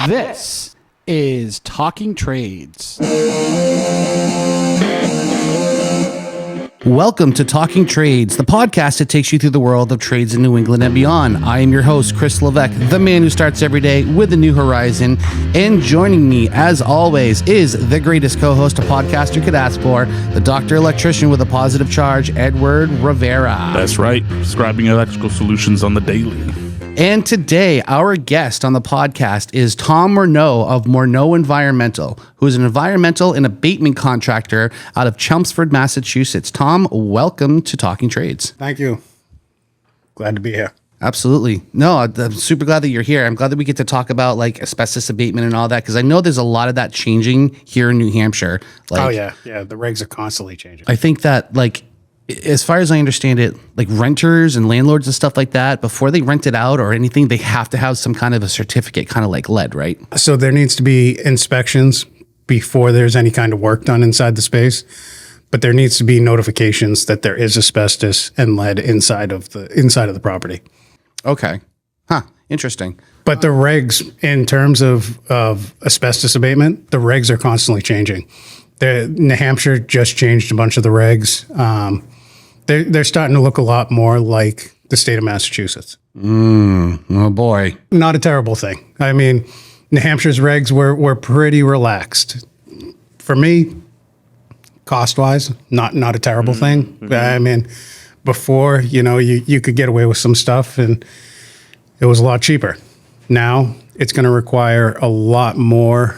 This is Talking Trades. Welcome to Talking Trades, the podcast that takes you through the world of trades in New England and beyond. I am your host, Chris Levesque, the man who starts every day with a new horizon. And joining me, as always, is the greatest co-host a podcaster could ask for, the Dr. Electrician with a positive charge, Edward Rivera. That's right, prescribing electrical solutions on the daily. And today, our guest on the podcast is Tom Morneault of Morneault Environmental, who is an environmental and abatement contractor out of Chelmsford, Massachusetts. Tom, welcome to Talking Trades. Thank you. Glad to be here. Absolutely. No, I'm super glad that you're here. I'm glad that we get to talk about like asbestos abatement and all that, because I know there's a lot of that changing here in New Hampshire. Like, oh, yeah. Yeah, the regs are constantly changing. I think that, like, as far as I understand it, like renters and landlords and stuff like that, before they rent it out or anything, they have to have some kind of a certificate, kind of like lead, right? So there needs to be inspections before there's any kind of work done inside the space, but there needs to be notifications that there is asbestos and lead inside of the property. Okay. Huh. Interesting. But the regs, in terms of asbestos abatement, the regs are constantly changing. New Hampshire just changed a bunch of the regs. They're starting to look a lot more like the state of Massachusetts. Oh boy. Not a terrible thing. I mean, New Hampshire's regs were pretty relaxed. For me, cost-wise, not a terrible thing. Mm-hmm. I mean, before, you could get away with some stuff and it was a lot cheaper. Now it's going to require a lot more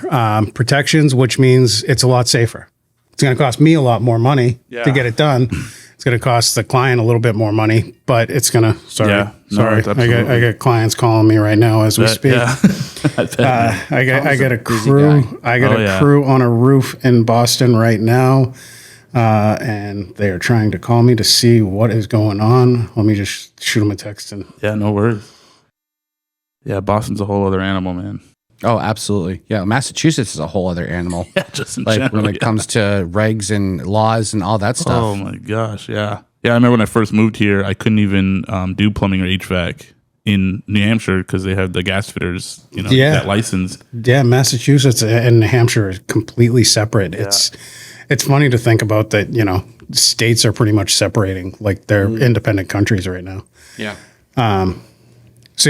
protections, which means it's a lot safer. It's going to cost me a lot more money to get it done. It's going to cost the client a little bit more money, but it's going to, sorry. I got clients calling me right now as we speak. Yeah. I got a crew. I got a crew on a roof in Boston right now. And they are trying to call me to see what is going on. Let me just shoot them a text. Yeah, no worries. Yeah, Boston's a whole other animal, man. Oh, absolutely. Yeah, Massachusetts is a whole other animal. Yeah, just in like general, when it comes to regs and laws and all that stuff. Oh my gosh, yeah. Yeah, I remember when I first moved here, I couldn't even do plumbing or HVAC in New Hampshire because they had the gas fitters, that license. Yeah, Massachusetts and New Hampshire are completely separate. Yeah. It's funny to think about that, states are pretty much separating, like they're independent countries right now. Yeah. So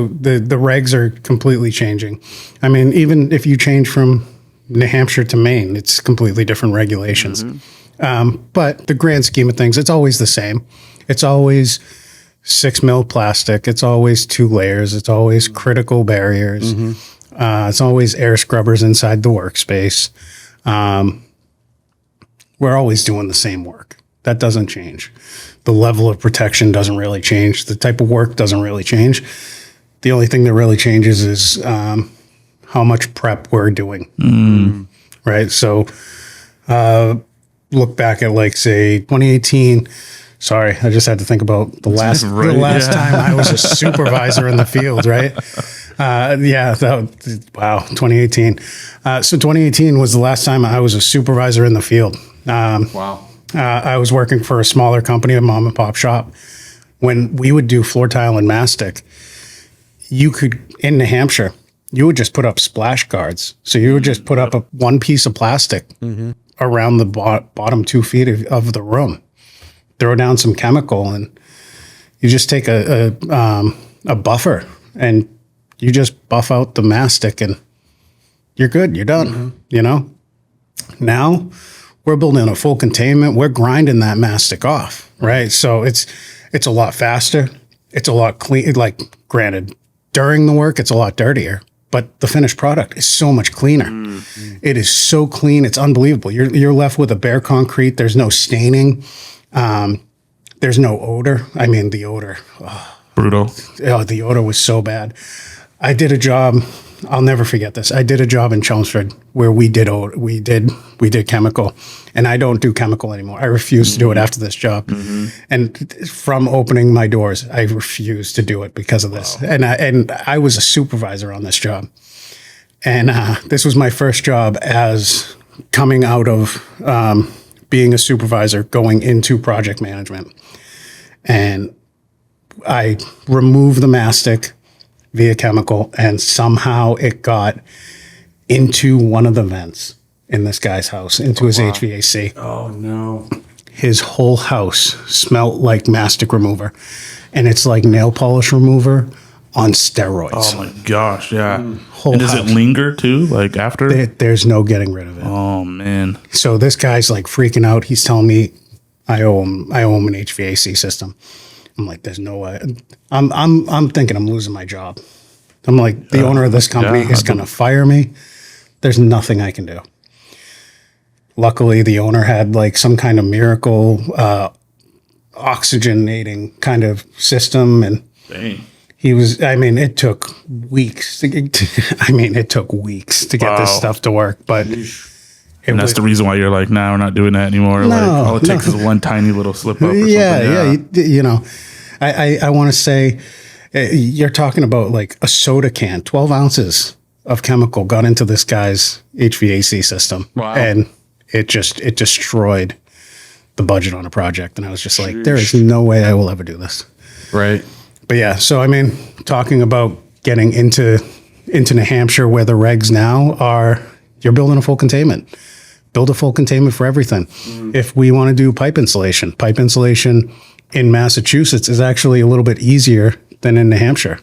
the regs are completely changing. I mean, even if you change from New Hampshire to Maine, it's completely different regulations. Mm-hmm. But the grand scheme of things, it's always the same. It's always 6 mil plastic. It's always 2 layers. It's always critical barriers. Mm-hmm. It's always air scrubbers inside the workspace. We're always doing the same work. That doesn't change. The level of protection doesn't really change. The type of work doesn't really change. The only thing that really changes is how much prep we're doing. Mm. Right? So look back at, like, say, 2018. Sorry, I just had to think about the last time I was a supervisor in the field, right? 2018. So 2018 was the last time I was a supervisor in the field. Wow. I was working for a smaller company, a mom and pop shop. When we would do floor tile and mastic, in New Hampshire, you would just put up splash guards. So you would just put up one piece of plastic around the bottom 2 feet of the room, throw down some chemical, and you just take a buffer and you just buff out the mastic and you're good. You're done. Mm-hmm. Now we're building a full containment. We're grinding that mastic off, right? So it's a lot faster. It's a lot clean. Like, granted, during the work, it's a lot dirtier, but the finished product is so much cleaner. Mm-hmm. It is so clean. It's unbelievable. You're left with a bare concrete. There's no staining. There's no odor. I mean, the odor. Brutal. Oh, the odor was so bad. I did a job. I'll never forget this. I did a job in Chelmsford where we did chemical, and I don't do chemical anymore. I refuse to do it after this job. Mm-hmm. And from opening my doors, I refused to do it because of this. Wow. And I was a supervisor on this job. And this was my first job as coming out of being a supervisor, going into project management. And I removed the mastic, via chemical, and somehow it got into one of the vents in this guy's house, into his HVAC. Oh no. His whole house smelled like mastic remover, and it's like nail polish remover on steroids. Oh my gosh, yeah. Whole And does house. it linger too, like after? There's no getting rid of it. Oh man. So this guy's like freaking out. He's telling me I owe him an HVAC system. I'm like, there's no way. I'm thinking I'm losing my job. I'm like, the owner of this company is going to fire me. There's nothing I can do. Luckily, the owner had like some kind of miracle oxygenating kind of system, and Dang. he was. I mean, it took weeks. It took weeks to get this Wow. stuff to work, but. And that's the reason why you're like, nah, we're not doing that anymore. Like all it takes is one tiny little slip up or something. Yeah. You know, I want to say you're talking about like a soda can, 12 ounces of chemical got into this guy's HVAC system. Wow. And it destroyed the budget on a project. And I was just like, there is no way I will ever do this. Right. But yeah, so I mean, talking about getting into New Hampshire where the regs now are, you're building a full containment. Build a full containment for everything. If we want to do pipe insulation in Massachusetts is actually a little bit easier than in New Hampshire.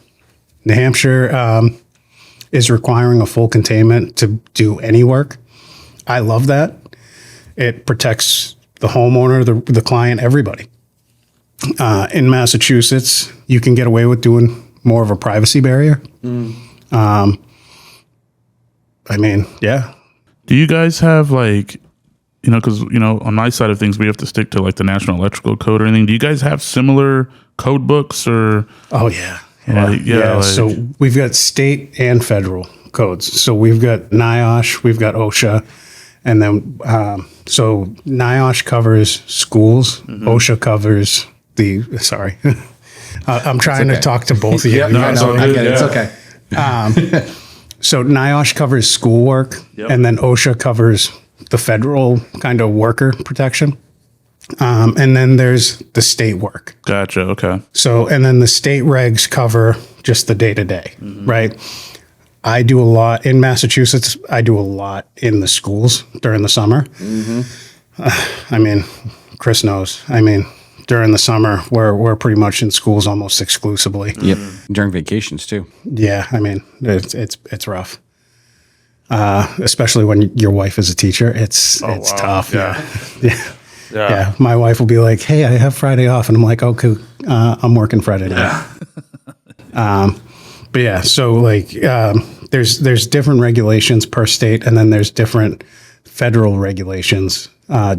New Hampshire is requiring a full containment to do any work. I love that. It protects the homeowner, the client, everybody. In Massachusetts, you can get away with doing more of a privacy barrier. I mean, yeah. Do you guys have like, because, on my side of things, we have to stick to like the National Electrical Code or anything. Do you guys have similar code books or? Oh, yeah. So we've got state and federal codes. So we've got NIOSH, we've got OSHA, and then so NIOSH covers schools, OSHA covers sorry. I'm trying to talk to both of you. No, I get it. It's okay. So NIOSH covers schoolwork, and then OSHA covers the federal kind of worker protection. And then there's the state work. Gotcha. Okay. So, and then the state regs cover just the day to day, right? I do a lot in Massachusetts. I do a lot in the schools during the summer. I mean, Kris knows. I mean, during the summer, we're pretty much in schools almost exclusively. Yep. During vacations too. Yeah, I mean, it's rough. Especially when your wife is a teacher, it's tough. Yeah. My wife will be like, "Hey, I have Friday off," and I'm like, "Okay, I'm working Friday night." But yeah, so like, there's different regulations per state, and then there's different federal regulations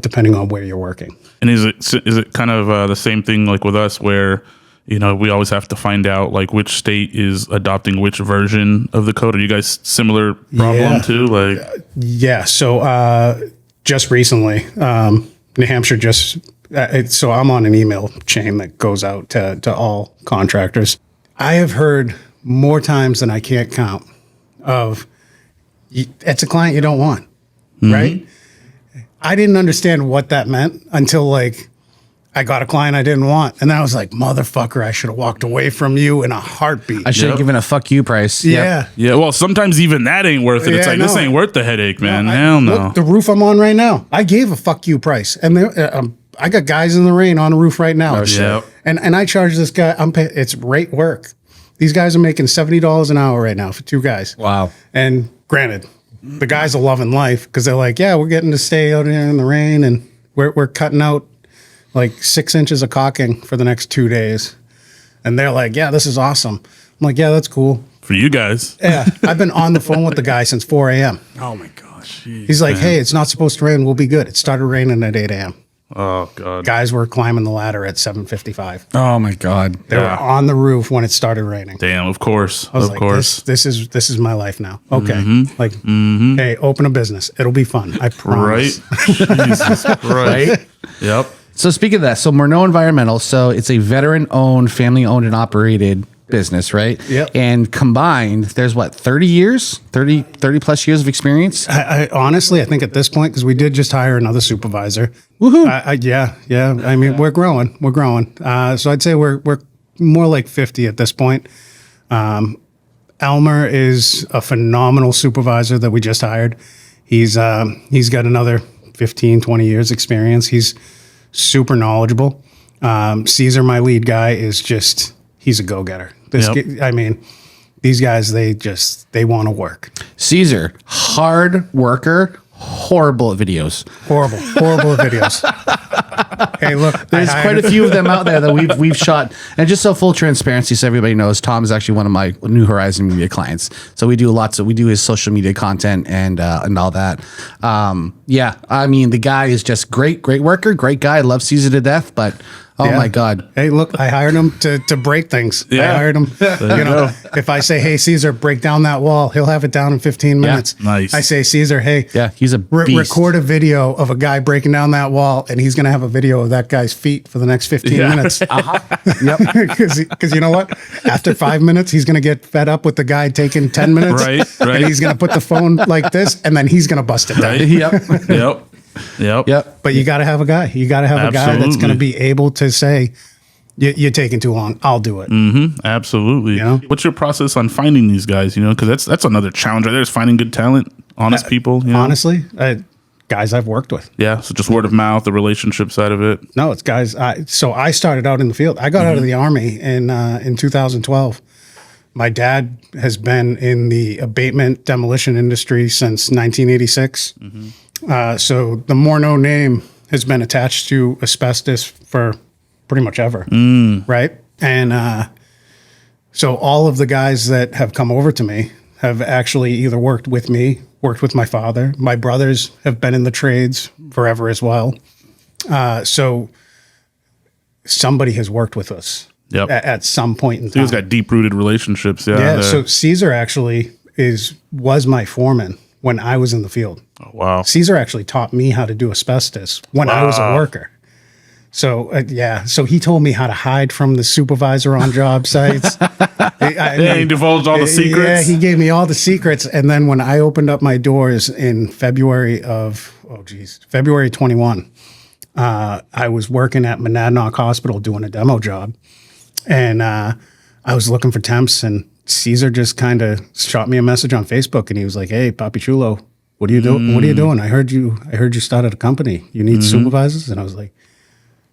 depending on where you're working. And is it kind of the same thing like with us where, we always have to find out like which state is adopting which version of the code? Are you guys similar problem too? Like, yeah. So just recently, New Hampshire so I'm on an email chain that goes out to all contractors. I have heard more times than I can't count of it's a client you don't want, right? I didn't understand what that meant until like I got a client I didn't want. And then I was like, motherfucker, I should have walked away from you in a heartbeat. I should have given a fuck you price. Yeah. yeah, well, sometimes even that ain't worth it. It's like, this ain't worth the headache, man. Hell no. Look, the roof I'm on right now, I gave a fuck you price. And I got guys in the rain on the roof right now. Oh, shit. Yep. And I charge this guy, it's rate work. These guys are making $70 an hour right now for 2 guys. Wow. And granted, the guys are loving life because they're like, yeah, we're getting to stay out here in the rain and we're cutting out like 6 inches of caulking for the next 2 days. And they're like, yeah, this is awesome. I'm like, yeah, that's cool. For you guys. Yeah. I've been on the phone with the guy since 4 a.m. Oh my gosh. He's like, hey, it's not supposed to rain. We'll be good. It started raining at 8 a.m. Oh God. Guys were climbing the ladder at 7:55. Oh my God. They were on the roof when it started raining. Damn, of course. I was Of like, course. This is my life now. Okay. Hey, open a business. It'll be fun. I promise. Right? Jesus Christ. Yep. So speaking of that, so Morneault Environmental, so it's a veteran-owned, family-owned and operated business, right? Yep. And combined, there's what, 30 plus years of experience? I honestly, I think at this point, because we did just hire another supervisor. Woohoo! Yeah. I mean, we're growing. So I'd say we're more like 50 at this point. Elmer is a phenomenal supervisor that we just hired. He's got another 15, 20 years experience. He's super knowledgeable. Caesar, my lead guy, is just, he's a go-getter. I mean, these guys, they want to work. Caesar, hard worker, horrible at videos. Horrible at videos. Hey, look, There's quite a few of them out there that we've shot. And just so full transparency, so everybody knows, Tom is actually one of my New Horizon media clients. So we do his social media content and all that. Yeah, I mean, the guy is just great worker, great guy. I love Caesar to death, but oh my God. Hey, look, I hired him to break things. Yeah. I hired him. If I say, hey, Caesar, break down that wall, he'll have it down in 15 minutes. Nice. I say, Caesar, hey, he's a beast. Record a video of a guy breaking down that wall, and he's going to have a video of that guy's feet for the next 15 minutes. Yep. Because you know what? After 5 minutes, he's going to get fed up with the guy taking 10 minutes. Right. And he's going to put the phone like this, and then he's going to bust it down. Right. Yep. But you got to have a guy. You got to have a guy that's going to be able to say, you're taking too long. I'll do it. Absolutely. You know? What's your process on finding these guys? Because that's another challenge right there, is finding good talent, honest people. Honestly, guys I've worked with. Yeah. So just word of mouth, the relationship side of it. No, it's guys. So I started out in the field. I got out of the Army in 2012. My dad has been in the abatement demolition industry since 1986. So the Morneault name has been attached to asbestos for pretty much ever, right? And so all of the guys that have come over to me have actually either worked with me, worked with my father. My brothers have been in the trades forever as well. So somebody has worked with us at some point in time. He's got deep-rooted relationships. Yeah. So Caesar actually was my foreman when I was in the field. Oh, wow. Caesar actually taught me how to do asbestos when I was a worker. So, so he told me how to hide from the supervisor on job sites. He divulged all the secrets. Yeah, he gave me all the secrets. And then when I opened up my doors in February 21, I was working at Monadnock Hospital doing a demo job. And I was looking for temps, and Caesar just kind of shot me a message on Facebook, and he was like, "Hey, Papi Chulo, what are you doing? What are you doing? I heard you started a company. You need supervisors?" And I was like,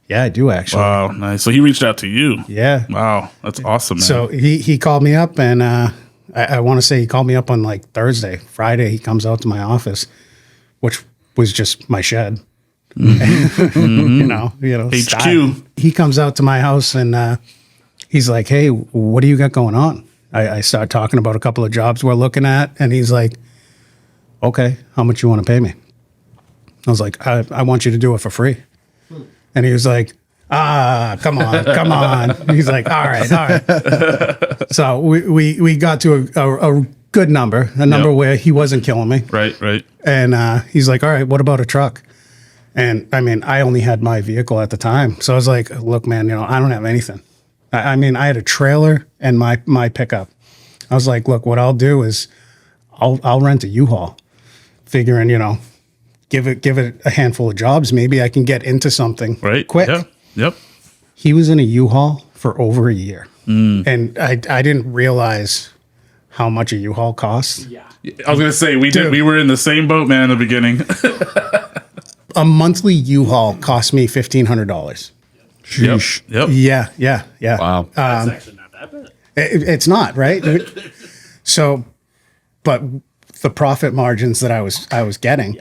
"Yeah, I do actually." Wow, nice. So he reached out to you. Yeah. Wow, that's awesome, man. So he called me up, and I want to say he called me up on like Thursday. Friday, he comes out to my office, which was just my shed. You know, HQ. style. He comes out to my house, and he's like, "Hey, what do you got going on?" I start talking about a couple of jobs we're looking at, and he's like, "Okay, how much you want to pay me?" I was like, I want you to do it for free." And he was like, come on. He's like, all right. So we got to a good number, where he wasn't killing me. Right. And he's like, all right, what about a truck? And I mean, I only had my vehicle at the time. So I was like, look, man, I don't have anything. I mean, I had a trailer and my pickup. I was like, look, what I'll do is I'll rent a U-Haul, figuring, give it a handful of jobs. Maybe I can get into something quick. Yeah. Yep. He was in a U-Haul for over a year. And I didn't realize how much a U-Haul costs. Yeah. I was going to say, we were in the same boat, man, in the beginning. A monthly U-Haul cost me $1,500. Yep. Yeah. Wow. That's actually not that bad. It's not, right? So, but the profit margins that I was getting,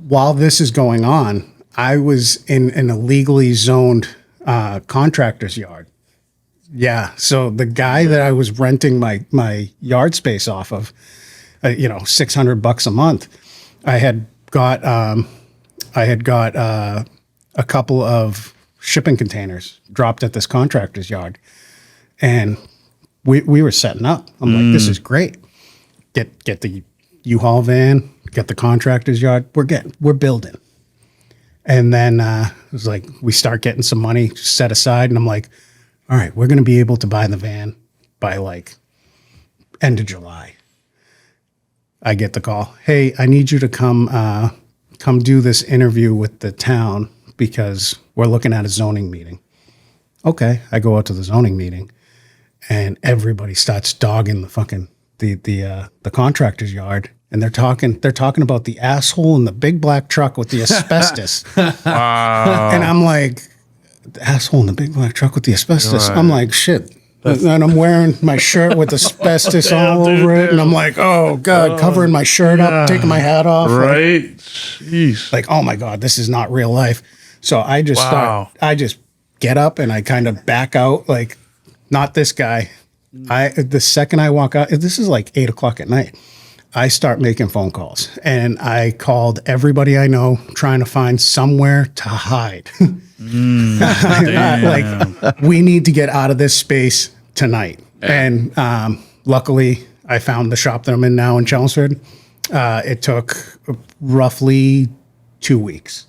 while this is going on, I was in an illegally zoned contractor's yard. Yeah. So the guy that I was renting my yard space off of, $600 a month, I had got a couple of shipping containers dropped at this contractor's yard, and we were setting up. I'm like, this is great. Get the U-Haul van, get the contractor's yard. We're building. And then it was like, we start getting some money set aside, and I'm like, all right, we're going to be able to buy the van by like end of July. I get the call. Hey, I need you to come do this interview with the town because we're looking at a zoning meeting. Okay. I go out to the zoning meeting, and everybody starts dogging the fucking the contractor's yard, and they're talking about the asshole in the big black truck with the asbestos. And I'm like, the asshole in the big black truck with the asbestos. I'm like, shit. And I'm wearing my shirt with asbestos all over it, and I'm like, oh god, covering my shirt up, taking my hat off, Right? Jeez. like, oh my god, this is not real life. So I just I just get up and I kind of back out, like, not this guy. The second I walk out, this is like 8 o'clock at night, I start making phone calls, and I called everybody I know, trying to find somewhere to hide. Like, we need to get out of this space tonight. And luckily, I found the shop that I'm in now in Chelmsford. It took roughly 2 weeks.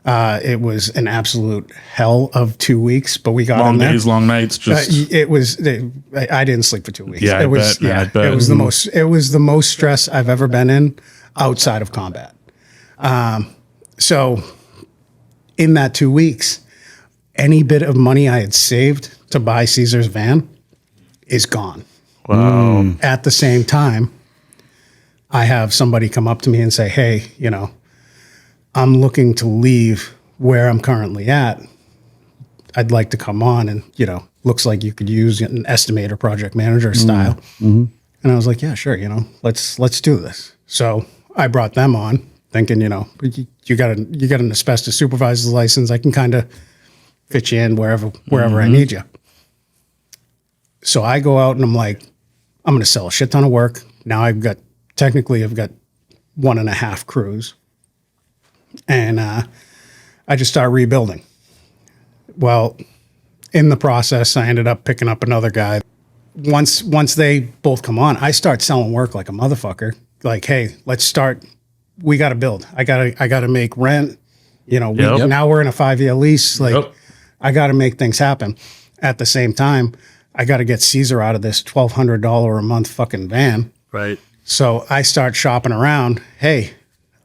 It was an absolute hell of 2 weeks, but we got Long in there. days, long nights. Just I didn't sleep for 2 weeks. Yeah, it was I bet. it was the most stress I've ever been in outside of combat. So in that 2 weeks, any bit of money I had saved to buy Caesar's van is gone. wow. At the same time, I have somebody come up to me and say, hey, I'm looking to leave where I'm currently at. I'd like to come on, and, looks like you could use an estimator, project manager style. And I was like, yeah, sure. Let's do this. So I brought them on thinking, you got an asbestos supervisor's license. I can kind of fit you in wherever I need you. So I go out and I'm like, I'm going to sell a shit ton of work. Now I've got 1.5 crews. And I just started rebuilding. Well, in the process, I ended up picking up another guy. Once they both come on, I start selling work like a motherfucker. Like, hey, let's start. We got to build. I gotta make rent. Now we're in a 5-year lease. Like, I got to make things happen. At the same time, I got to get Caesar out of this $1,200 a month fucking van. Right. So I start shopping around. Hey,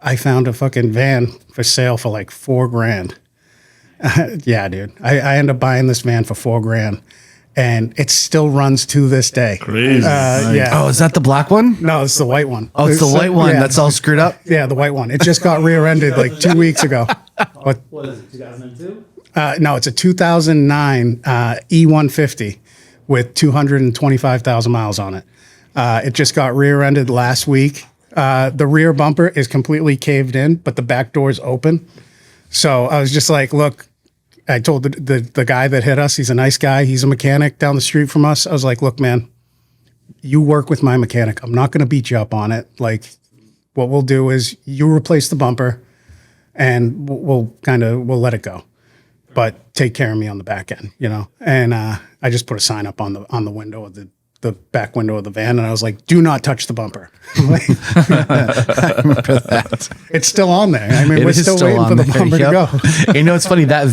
I found a fucking van for sale for like $4,000. Yeah, dude. I end up buying this van for $4,000, and it still runs to this day. Crazy. Nice. Yeah. Oh, is that the black one? No, it's the white one. Oh, it's the white one. Yeah. That's all screwed up. Yeah, the white one. It just got rear-ended like 2 weeks ago. What is it, 2002? No, it's a 2009 E150 with 225,000 miles on it. It just got rear-ended last week. The rear bumper is completely caved in, but the back door is open. So I was just like, look, I told the guy that hit us, he's a nice guy. He's a mechanic down the street from us. I was like, look, man, you work with my mechanic. I'm not going to beat you up on it. Like, what we'll do is you replace the bumper and we'll let it go. But take care of me on the back end, And I just put a sign up on the window of the back window of the van, and I was like, do not touch the bumper. I remember that. It's still on there. I mean, It we're is still waiting on for the there, bumper to go. It's funny, that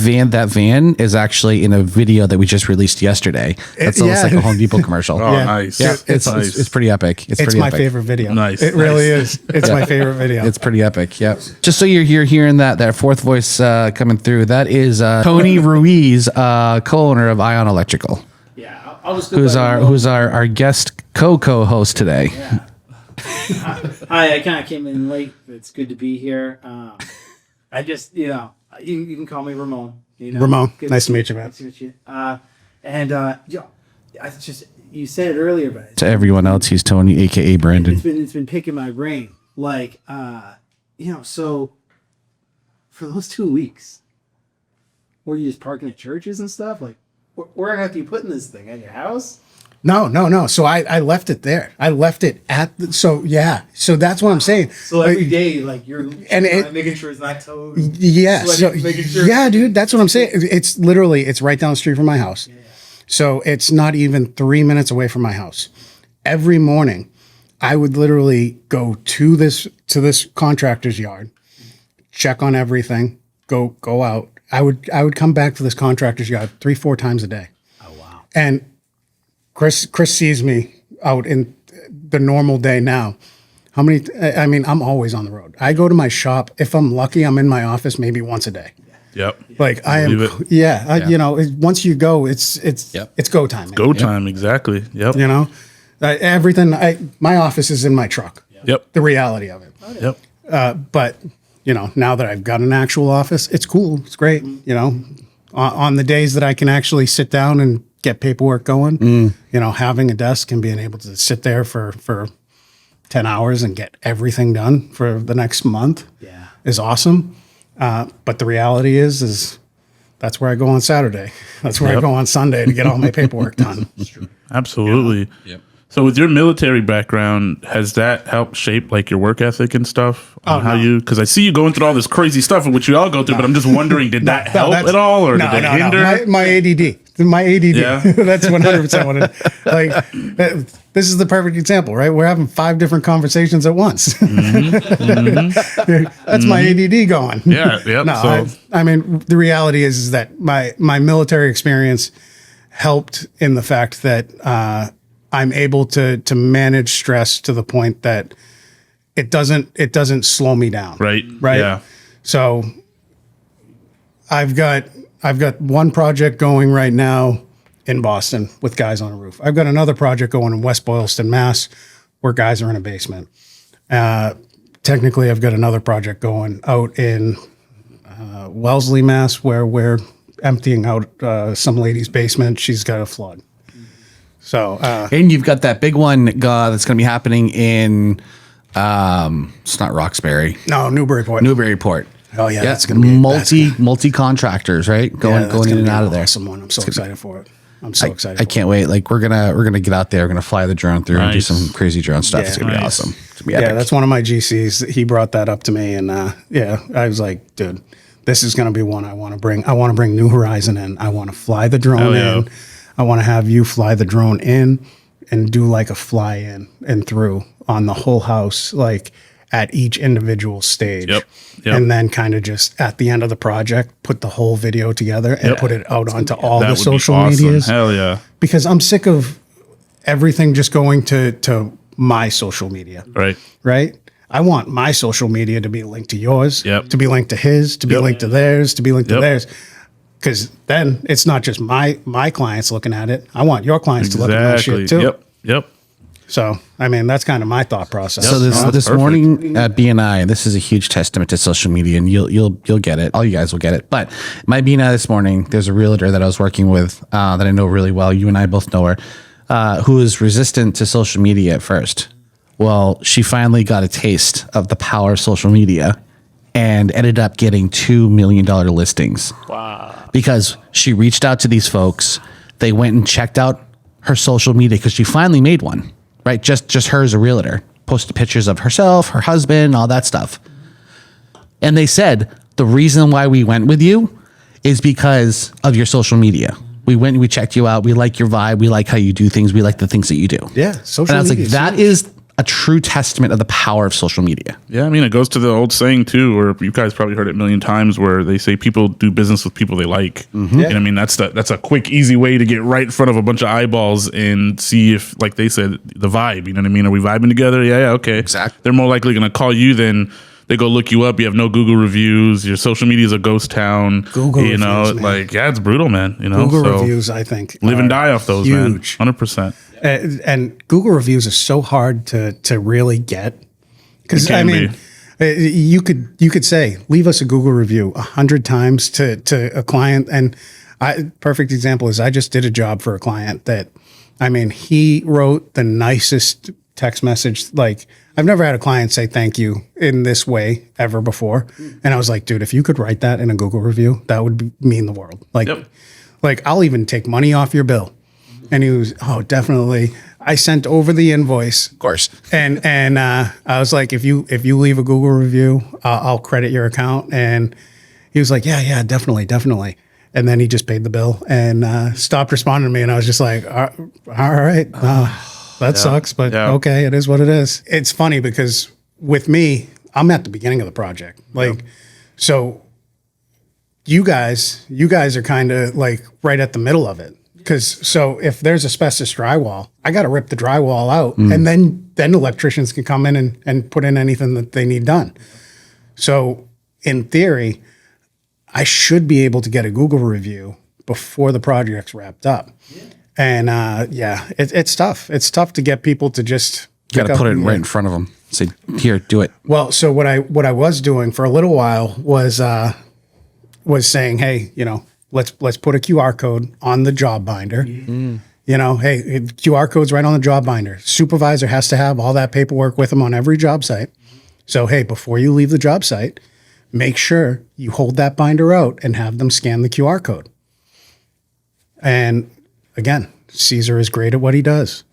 van is actually in a video that we just released yesterday. That's almost like a Home Depot commercial. Oh, Yeah. nice. Yeah, it's nice. pretty epic. It's It's pretty my epic. favorite video. Nice. It really is. It's my favorite video. It's pretty epic. Yeah. Just so you're hearing that fourth voice coming through, that is Tony ReZe, co-owner of Ion Electrical, Yeah, I'll just who's our guest co-host today. Yeah. Hi, I kind of came in late. It's good to be here. I just, you can call me Ramon. Ramon, Good nice to meet you, man. Nice to meet you. I just, you said it earlier, but To everyone else, he's Tony, aka Brandon. it's been picking my brain. Like, so for those 2 weeks, were you just parking at churches and stuff? Like, where have you putting this thing? At your house? No. So I left it there. I left it so that's what I'm saying. So every day, like, you're it- making sure it's not towed. Yeah. So, making sure. yeah, dude, that's what I'm saying. It's right down the street from my house. So it's not even 3 minutes away from my house. Every morning, I would literally go to this contractor's yard, check on everything, go out. I would come back to this contractor's yard 3-4 times a day. Oh, wow. And Chris sees me out in the normal day now. I'm always on the road. I go to my shop. If I'm lucky, I'm in my office maybe once a day. Yep. Like I am, Believe it. yeah. You know, once you go, it's go time. Man. Go time. Exactly. Yep. You know, everything. My office is in my truck. Yep. The reality of it. Yep. But you know, now that I've got an actual office, it's cool. It's great. You know, on the days that I can actually sit down and get paperwork going, you know, having a desk and being able to sit there for 10 hours and get everything done for the next month is awesome. But the reality is that's where I go on Saturday. That's where I go on Sunday to get all my paperwork done. Absolutely. Yep. So with your military background, has that helped shape like your work ethic and stuff on how you? Because I see you going through all this crazy stuff, which we all go through. But I'm just wondering, did that help at all, or did it hinder? No. My ADD. Yeah. That's 100% what it is. Like, this is the perfect example, right? We're having 5 different conversations at once. That's my ADD going. Yeah. Yep. No, I mean, the reality is that my military experience helped in the fact that I'm able to manage stress to the point that it doesn't slow me down. Right. Yeah. So I've got one project going right now in Boston with guys on a roof. I've got another project going in West Boylston, Mass, where guys are in a basement. Technically, I've got another project going out in Wellesley, Mass, where we're emptying out some lady's basement. She's got a flood. So, And you've got that big one that's going to be happening in, it's not Roxbury. no, Newburyport. Newburyport. Oh yeah, that's going to be multi contractors, right? Going in and out of there. Awesome one. I'm so excited for it. I'm so excited. I can't wait. Like we're gonna get out there. We're gonna fly the drone through and do Nice. some crazy drone stuff. Yeah, It's gonna be nice. awesome. It's gonna be epic. Yeah, that's one of my GCs. He brought that up to me, and I was like, dude, this is going to be one I want to bring. I want to bring New Horizon in. I want to fly the drone in. I want to have you fly the drone in and do like a fly in and through on the whole house, like at each individual stage. Yep. And then kind of just at the end of the project, put the whole video together and put it out onto all that the would be social awesome. medias. Hell yeah. Because I'm sick of everything just going to my social media. Right. I want my social media to be linked to yours, Yep. to be linked to his, to be linked to theirs, to be linked to Yep. theirs. Because then it's not just my clients looking at it. I want your clients to look at my shit too. Yep. So, I mean, that's kind of my thought process. So this perfect. morning at BNI, this is a huge testament to social media, and you'll get it. All you guys will get it. But my BNI this morning, there's a realtor that I was working with that I know really well. You and I both know her, who is resistant to social media at first. Well, she finally got a taste of the power of social media and ended up getting $2 million listings. Wow! Because she reached out to these folks. They went and checked out her social media because she finally made one. Right, just her as a realtor, posted pictures of herself, her husband, all that stuff. And they said, the reason why we went with you is because of your social media. We went and we checked you out. We like your vibe. We like how you do things. We like the things that you do. Yeah, social And I was like, media is that huge. is a true testament of the power of social media. Yeah, I mean, it goes to the old saying too, or you guys probably heard it a million times, where they say people do business with people they like. And I mean, that's a quick, easy way to get right in front of a bunch of eyeballs and see if, like they said, the vibe. You know what I mean? Are we vibing together? Yeah, okay. Exactly. They're more likely going to call you than they go look you up. You have no Google reviews. Your social media is a ghost town. Google you know, reviews, man. like it's brutal, man. You know, Google so reviews, I think, live and are die off those, huge. man. 100%. And Google reviews are so hard to really get. Because It can I mean, you could say leave us a Google review 100 times to a client, and perfect example is I just did a job for a client that, I mean, he wrote the nicest text message. Like, I've never had a client say thank you in this way ever before, and I was like, dude, if you could write that in a Google review, that would mean the world. Like I'll even take money off your bill. And he was, oh, definitely. I sent over the invoice, Of course. and I was like, if you leave a Google review, I'll credit your account. And he was like, yeah, definitely. And then he just paid the bill and stopped responding to me. And I was just like, all right, that sucks, but okay, it is what it is. It's funny because with me, I'm at the beginning of the project, so you guys are kind of like right at the middle of it. So if there's asbestos drywall, I got to rip the drywall out, and then electricians can come in and put in anything that they need done. So in theory, I should be able to get a Google review before the project's wrapped up. Yeah. And it's tough. It's tough to get people to just got to put it right in front of them. Say, here, do it. Well, so what I was doing for a little while was saying, hey, let's put a QR code on the job binder. Mm. Hey, QR code's right on the job binder. Supervisor has to have all that paperwork with them on every job site. So, hey, before you leave the job site, make sure you hold that binder out and have them scan the QR code. And again, Caesar is great at what he does.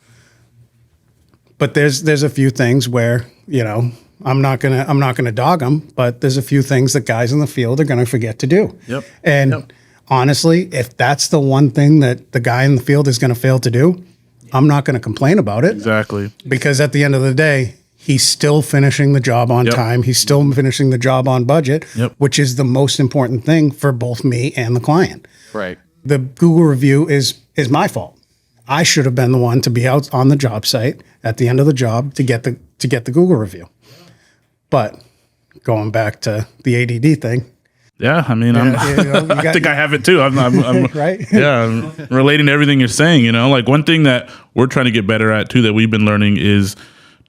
But there's a few things where, I'm not gonna dog him, but there's a few things that guys in the field are gonna forget to do. Yep. And honestly, if that's the one thing that the guy in the field is gonna fail to do, I'm not gonna complain about it. Exactly. Because at the end of the day, he's still finishing the job on time. He's still finishing the job on budget, which is the most important thing for both me and the client. Right. The Google review is my fault. I should have been the one to be out on the job site at the end of the job to get the Google review. But going back to the ADD thing. Yeah, I mean, I think I have it too. I'm right. Yeah, I'm relating to everything you're saying. Like one thing that we're trying to get better at too, that we've been learning is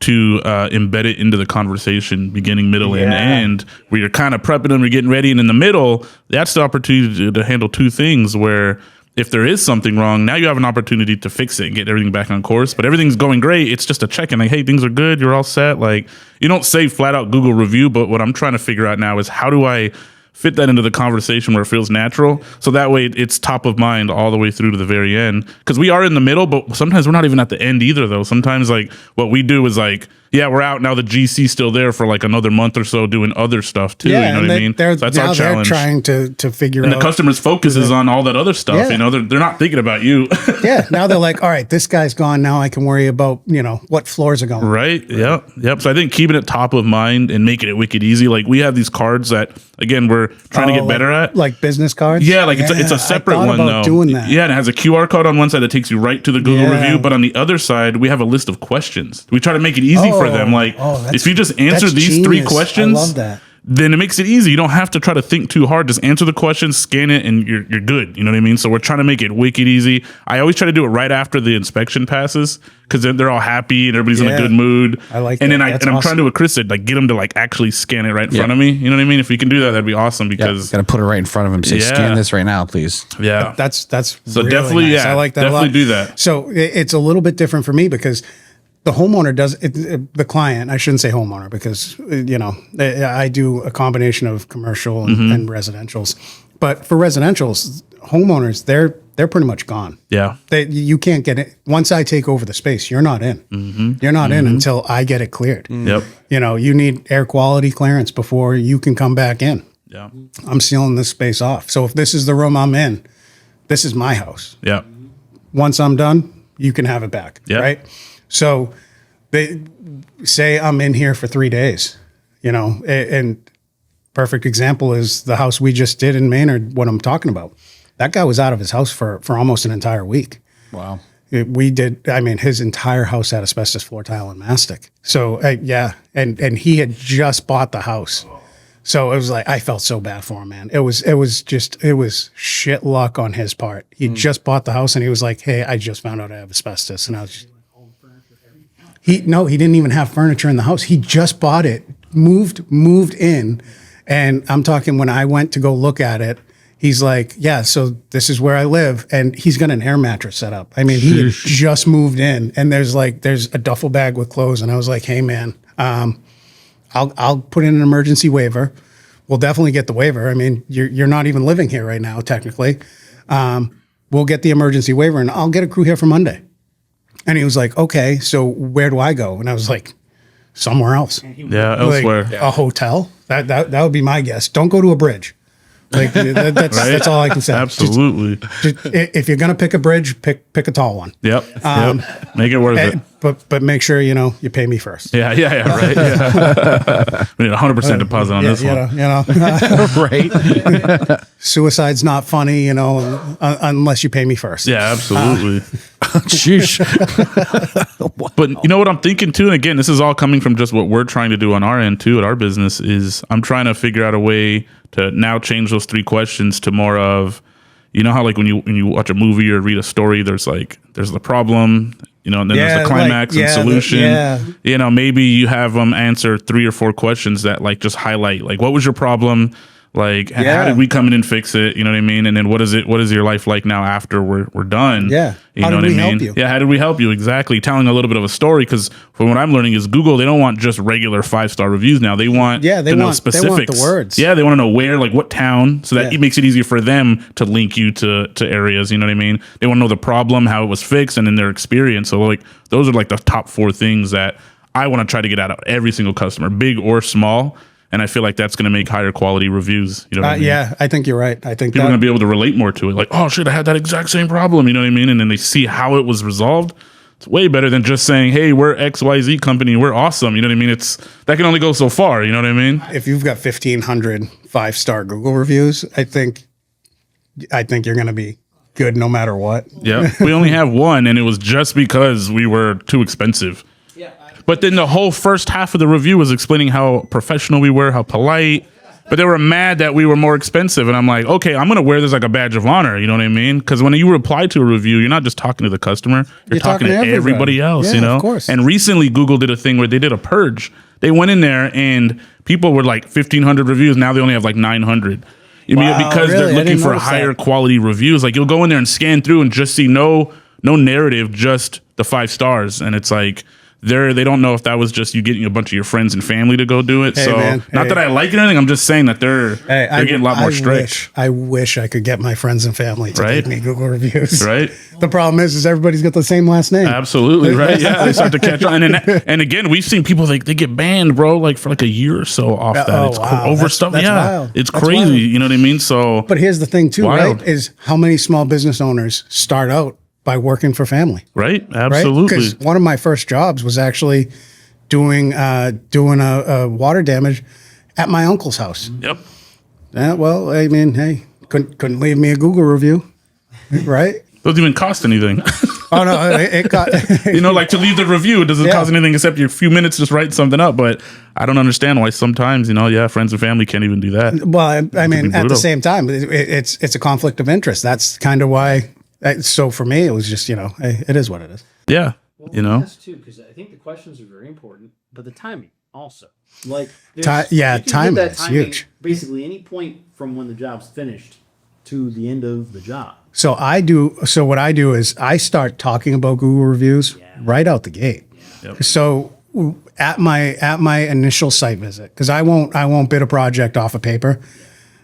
to embed it into the conversation, beginning, middle, and end, where you're kind of prepping them, you're getting ready, and in the middle, that's the opportunity to handle two things where if there is something wrong, now you have an opportunity to fix it and get everything back on course. But everything's going great. It's just a check-in, like, hey, things are good. You're all set. Like, you don't say flat out Google review, but what I'm trying to figure out now is how do I fit that into the conversation where it feels natural, so that way it's top of mind all the way through to the very end. Because we are in the middle, but sometimes we're not even at the end either, though. Sometimes, like, what we do is like, yeah, we're out now. The GC's still there for like another month or so doing other stuff too. Yeah, you know what I mean? So that's our challenge. They're trying to figure out. And the customer's focus is on all that other stuff. Yeah. They're not thinking about you. Yeah. Now they're like, all right, this guy's gone. Now I can worry about what floors are going. Right. Yep. So I think keeping it top of mind and making it wicked easy. Like we have these cards that again we're trying to get better at. Like business cards. Yeah. Like it's a separate one though. Doing that. Yeah. And it has a QR code on one side that takes you right to the Google review, but on the other side we have a list of questions. We try to make it easy for them. Like. If you just answer these three questions, I love that. Then it makes it easy. You don't have to try to think too hard. Just answer the questions, scan it, and you're good. You know what I mean? So we're trying to make it wicked easy. I always try to do it right after the inspection passes because then they're all happy and everybody's in a good mood. I like and that. Then I'm trying to, what Chris said, like get them to like actually scan it right in front of me. You know what I mean? If we can do that, that'd be awesome because got to put it right in front of him. Say, scan this right now, please. Yeah, that's so really definitely nice. I like that. Definitely a lot. Do that. So it's a little bit different for me because the homeowner does it, the client. I shouldn't say homeowner because I do a combination of commercial and residentials. But for residentials, homeowners they're pretty much gone. Yeah, you can't get it once I take over the space. You're not in. You're not in until I get it cleared. Yep. You need air quality clearance before you can come back in. Yeah, I'm sealing this space off. So if this is the room I'm in, this is my house. Yeah. Once I'm done, you can have it back. Yeah. Right. So they say I'm in here for 3 days, and perfect example is the house we just did in Maynard, what I'm talking about. That guy was out of his house for almost an entire week. Wow. His entire house had asbestos floor tile and mastic. So and he had just bought the house. So it was like, I felt so bad for him, man. It was shit luck on his part. He just bought the house and he was like, hey, I just found out I have asbestos. And I was just, he didn't even have furniture in the house. He just bought it, moved in. And I'm talking when I went to go look at it, he's like, yeah, so this is where I live. And he's got an air mattress set up. I mean, he had just moved in and there's a duffel bag with clothes. And I was like, hey man, I'll put in an emergency waiver. We'll definitely get the waiver. I mean, you're not even living here right now, technically. We'll get the emergency waiver and I'll get a crew here for Monday. And he was like, okay, so where do I go? And I was like, somewhere else. Yeah, elsewhere. A hotel? That would be my guess. Don't go to a bridge. Like that's all I can say. Absolutely. Just, if you're gonna pick a bridge, pick a tall one. Yep. Make it worth it. but make sure you pay me first. Yeah, right. Yeah. We need 100% deposit on this one. Right. Suicide's not funny, unless you pay me first. Yeah, absolutely. Sheesh. But you know what I'm thinking too, and again, this is all coming from just what we're trying to do on our end too at our business, is I'm trying to figure out a way to now change those 3 questions to more of, how like when you watch a movie or read a story, there's the problem, and then there's the climax and solution. Maybe you have them answer 3 or 4 questions that like just highlight like, what was your problem? Like, how did we come in and fix it? You know what I mean? And then what is your life like now after we're done? Yeah. How did we help you? Yeah. How did we help you? Exactly. Telling a little bit of a story. Because from what I'm learning is Google, they don't want just regular 5-star reviews now. They want to know specifics. They want the words. Yeah. They want to know where, like what town, so that it makes it easier for them to link you to areas. You know what I mean? They want to know the problem, how it was fixed, and then their experience. So like those are like the top 4 things that I want to try to get out of every single customer, big or small. And I feel like that's going to make higher quality reviews. You know what I mean? Yeah, I think you're right. I think people are going to be able to relate more to it. Like, oh shit, I had that exact same problem. You know what I mean? And then they see how it was resolved. It's way better than just saying, hey, we're XYZ company. We're awesome. You know what I mean? That can only go so far. You know what I mean? If you've got 1,500 5-star Google reviews, I think you're going to be good no matter what. Yeah. We only have 1, and it was just because we were too expensive. But then the whole first half of the review was explaining how professional we were, how polite. But they were mad that we were more expensive. And I'm like, okay, I'm going to wear this like a badge of honor. You know what I mean? Because when you reply to a review, you're not just talking to the customer. You're talking to everybody else, yeah, Of course. And recently, Google did a thing where they did a purge. They went in there and people were like 1,500 reviews. Now they only have like 900. Because they're looking for higher quality reviews. Like you'll go in there and scan through and just see no narrative, just the 5 stars. And it's like, they don't know if that was just you getting a bunch of your friends and family to go do it. Not that I like it or anything. I'm just saying that they're getting a lot more strict. I wish I could get my friends and family to give me Google reviews. Right. The problem is everybody's got the same last name. Absolutely. Right. Yeah. They start to catch on. And again, we've seen people they get banned, bro, like for like a year or so off that. It's over stuff. That's wild. It's crazy. Wild. You know what I mean? So, but here's the thing too, right? Is how many small business owners start out by working for family. Right. Absolutely. Because one of my first jobs was actually doing a water damage at my uncle's house. Yep. Well, I mean, hey, couldn't leave me a Google review, right? Doesn't even cost anything. Oh no, it got like to leave the review, it doesn't cost anything except your few minutes just write something up. But I don't understand why sometimes friends and family can't even do that. Well, I mean, at the same time, it's a conflict of interest. That's kind of why. So for me, it was just it is what it is. Yeah, That's too, because I think the questions are very important, but the timing also. Like, timing is huge. Basically, any point from when the job's finished to the end of the job. So what I do is I start talking about Google reviews right out the gate. Yeah. Yep. So at my initial site visit, because I won't bid a project off of paper.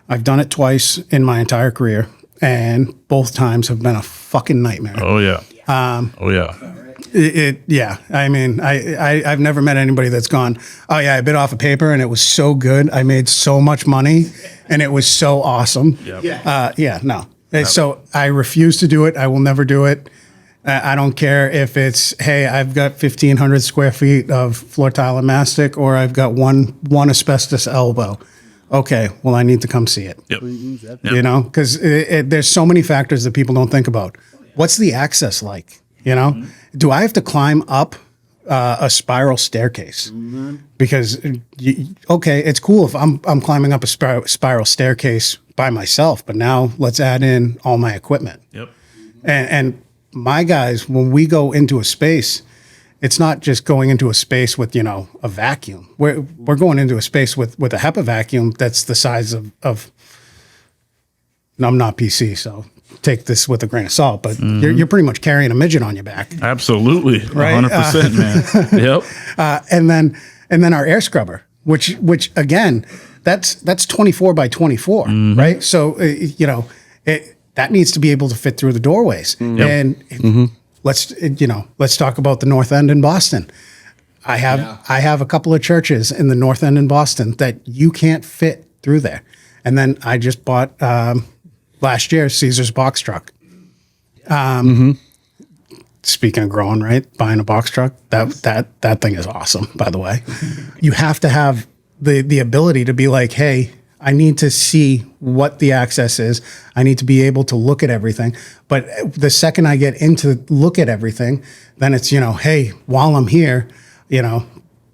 I've done it twice in my entire career, and both times have been a fucking nightmare. Oh yeah. I mean, I've never met anybody that's gone, oh yeah, I bid off of paper and it was so good. I made so much money and it was so awesome. Yep. No. So I refuse to do it. I will never do it. I don't care if it's, hey, I've got 1,500 square feet of floor tile and mastic, or I've got one asbestos elbow. Okay, well, I need to come see it. Yep. Because there's so many factors that people don't think about. What's the access like? Do I have to climb up a spiral staircase? Because it's cool if I'm climbing up a spiral staircase by myself, but now let's add in all my equipment. Yep. And my guys, when we go into a space, it's not just going into a space with a vacuum. We're going into a space with a HEPA vacuum that's the size of. I'm not PC, so take this with a grain of salt, but you're pretty much carrying a midget on your back. Absolutely. Right? 100%, man. Yep. And then our air scrubber, which again, that's 24 by 24, right? So, that needs to be able to fit through the doorways. And let's talk about the North End in Boston. I have a couple of churches in the North End in Boston that you can't fit through there. And then I just bought, last year, Caesar's box truck. speaking of growing, right? Buying a box truck, that thing is awesome, by the way. You have to have the ability to be like, hey, I need to see what the access is. I need to be able to look at everything. But the second I get into look at everything, then it's, hey, while I'm here,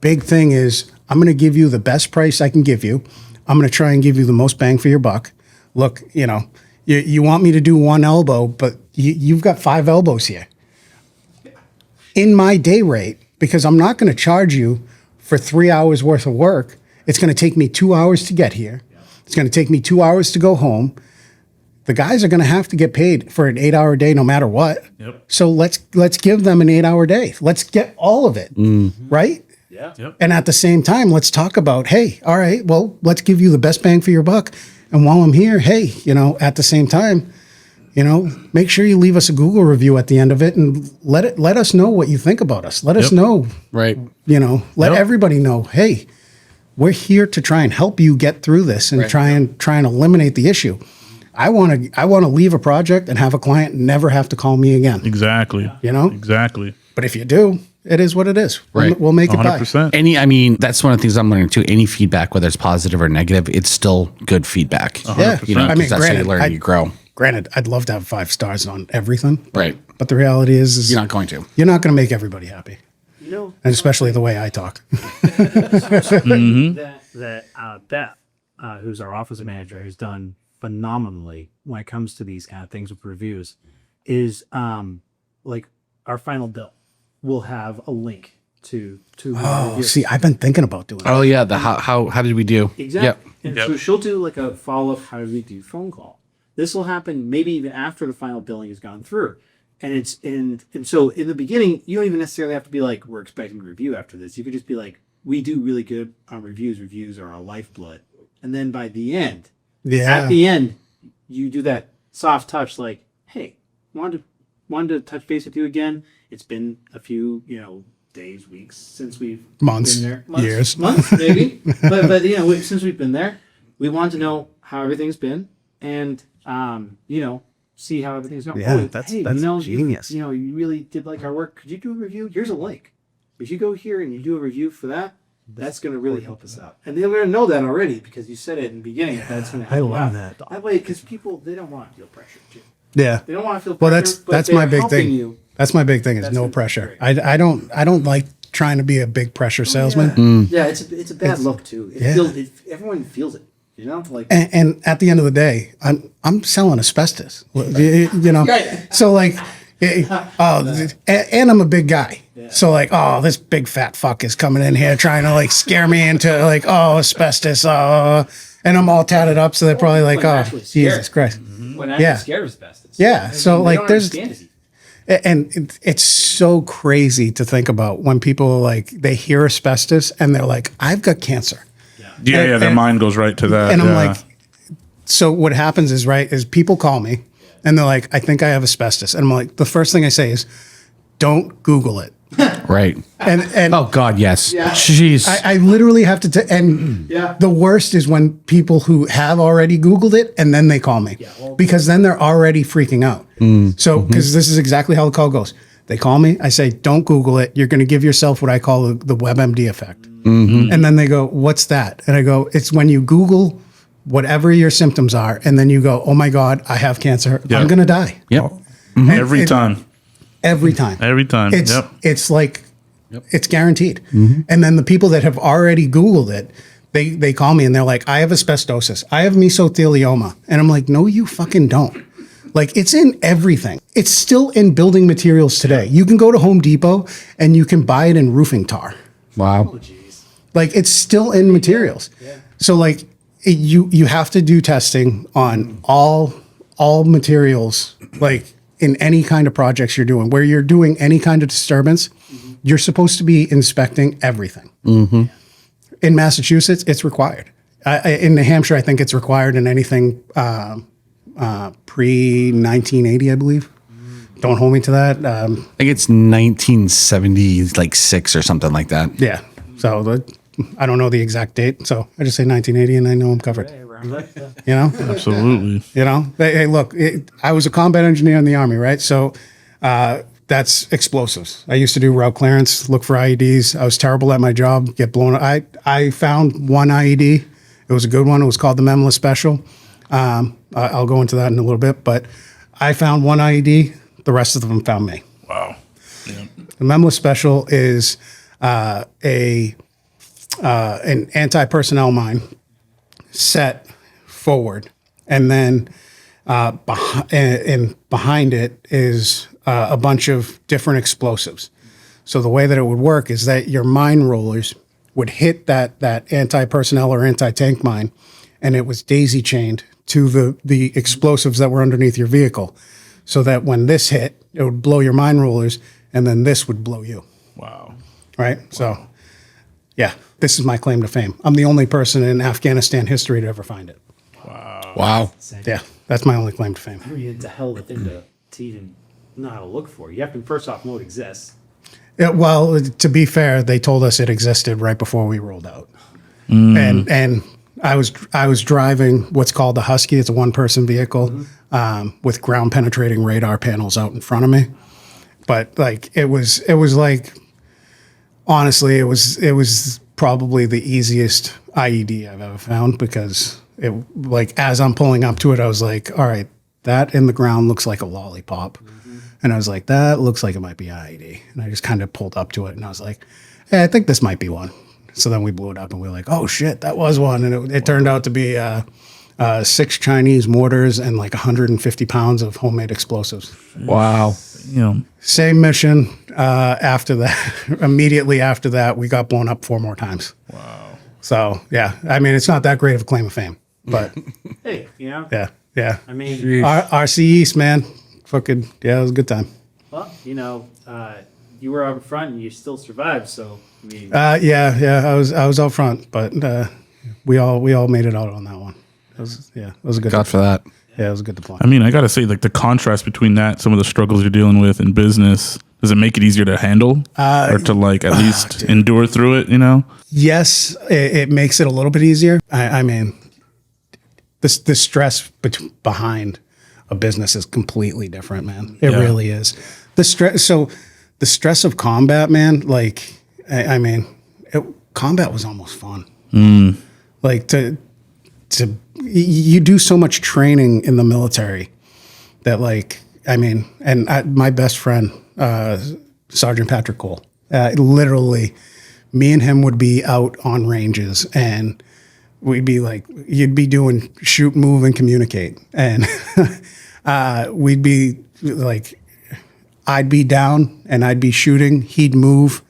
big thing is I'm going to give you the best price I can give you. I'm going to try and give you the most bang for your buck. Look, you want me to do one elbow, but you've got 5 elbows here. In my day rate, because I'm not going to charge you for 3 hours worth of work. It's going to take me 2 hours to get here. It's going to take me 2 hours to go home. The guys are going to have to get paid for an 8-hour day no matter what. Yep. So let's give them an 8-hour day. Let's get all of it, right? Yeah. Yep. And at the same time, let's talk about, hey, all right, well, let's give you the best bang for your buck. And while I'm here, hey, at the same time, make sure you leave us a Google review at the end of it and let us know what you think about us. Let us know, right? Let everybody know, hey, we're here to try and help you get through this and try and eliminate the issue. I want to leave a project and have a client never have to call me again. Exactly. Exactly. But if you do, it is what it is. Right. We'll make 100%. it by. That's one of the things I'm learning too. Any feedback, whether it's positive or negative, it's still good feedback. 100%. Yeah. That's how you learn, you grow. Granted, I'd love to have 5 stars on everything. Right. But the reality is You're not going to. You're not going to make everybody happy. And especially the way I talk. Beth, who's our office manager, has done phenomenally when it comes to these kind of things with reviews, is like our final bill will have a link to Oh, see, I've been thinking about doing that. Oh yeah, the how did we do? Exactly. And so she'll do like a follow-up, how did we do phone call. This will happen maybe even after the final billing has gone through. And so in the beginning, you don't even necessarily have to be like, we're expecting a review after this. You could just be like, we do really good on reviews. Reviews are our lifeblood. And then by the end, at the end, you do that soft touch like, hey, wanted to touch base with you again. It's been a few, days, weeks since we've months, been there. years, months maybe. but since we've been there, we want to know how everything's been and see how everything's going. Yeah, that's genius. You really did like our work. Could you do a review? Here's a link. If you go here and you do a review for that, that's going to really help us out. And they're going to know that already because you said it in the beginning. That's going to help. I love that. That way, because people, they don't want to feel pressure too. Yeah. They don't want to feel Well, pressure. that's my big thing. That's my big thing is no pressure. I don't like trying to be a big pressure salesman. Yeah, it's a bad look too. Everyone feels it. And at the end of the day, I'm selling asbestos. So like, and I'm a big guy. Yeah. So like, this big fat fuck is coming in here trying to like scare me into like, asbestos. And I'm all tatted up, so they're probably like, Jesus Christ. When I'm scared of asbestos. Yeah. So like, and it's so crazy to think about when people like they hear asbestos and they're like, I've got cancer. Yeah, their mind goes right to that. And I'm like, so what happens is people call me and they're like, I think I have asbestos. And I'm like, the first thing I say is, don't Google it. Right. And oh God, yes. Yeah. Jeez. I literally have to, the worst is when people who have already Googled it and then they call me because then they're already freaking out. So, because this is exactly how the call goes. They call me, I say, don't Google it. You're going to give yourself what I call the WebMD effect. And then they go, what's that? And I go, it's when you Google whatever your symptoms are, and then you go, oh my God, I have cancer. I'm going to die. Yep. Every time. It's like, it's guaranteed. And then the people that have already Googled it, they call me and they're like, I have asbestosis. I have mesothelioma. And I'm like, no, you fucking don't. Like, it's in everything. It's still in building materials today. You can go to Home Depot and you can buy it in roofing tar. Wow. Like, it's still in materials. So like, you have to do testing on all materials, like in any kind of projects you're doing, where you're doing any kind of disturbance, you're supposed to be inspecting everything. In Massachusetts, it's required. In New Hampshire, I think it's required in anything pre-1980, I believe. Don't hold me to that. I think it's 1970, like 6 or something like that. Yeah. So I don't know the exact date. So I just say 1980 and I know I'm covered. Absolutely. Hey, look, I was a combat engineer in the Army, right? So that's explosives. I used to do route clearance, look for IEDs. I was terrible at my job, get blown up. I found one IED. It was a good one. It was called the Memla Special. I'll go into that in a little bit, but I found one IED. The rest of them found me. Wow. Yeah. The Memla Special is an anti-personnel mine set forward, and then behind it is a bunch of different explosives. So the way that it would work is that your mine rollers would hit that anti-personnel or anti-tank mine, and it was daisy chained to the explosives that were underneath your vehicle, so that when this hit, it would blow your mine rollers, and then this would blow you. Wow. Right? Wow. So, yeah, this is my claim to fame. I'm the only person in Afghanistan history to ever find it. Wow. Yeah, that's my only claim to fame. It's a hell of a thing to even know how to look for. You have to first off know it exists. Yeah, well, to be fair, they told us it existed right before we rolled out, and I was driving what's called the Husky. It's a one-person vehicle with ground penetrating radar panels out in front of me. But like it was like, honestly, it was probably the easiest IED I've ever found, because it, like, as I'm pulling up to it, I was like, all right, that in the ground looks like a lollipop. And I was like, that looks like it might be IED. And I just kind of pulled up to it and I was like, hey, I think this might be one. So then we blew it up and we were like, oh shit, that was one. And it turned out to be 6 Chinese mortars and like 150 pounds of homemade explosives. Wow. Same mission. After that, immediately after that, we got blown up 4 more times. Wow. So yeah, I mean, it's not that great of a claim of fame, but Hey, yeah. I mean, RC East, man. Fucking, yeah, it was a good time. well, you were out front and you still survived. So I mean, Yeah, I was out front, but we all made it out on that one. It was a good. God for that. Yeah, it was a good deployment. I mean, I got to say, like, the contrast between that, some of the struggles you're dealing with in business, does it make it easier to handle or to, like, at least endure through it, Yes, it makes it a little bit easier. I mean, the stress behind a business is completely different, man. It really is. The stress of combat, man, like, combat was almost fun. Like, you do so much training in the military that, like, my best friend, Sergeant Patrick Cole, literally, me and him would be out on ranges, and we'd be like, you'd be doing shoot, move, and communicate. And we'd be like, I'd be down and I'd be shooting, he'd move,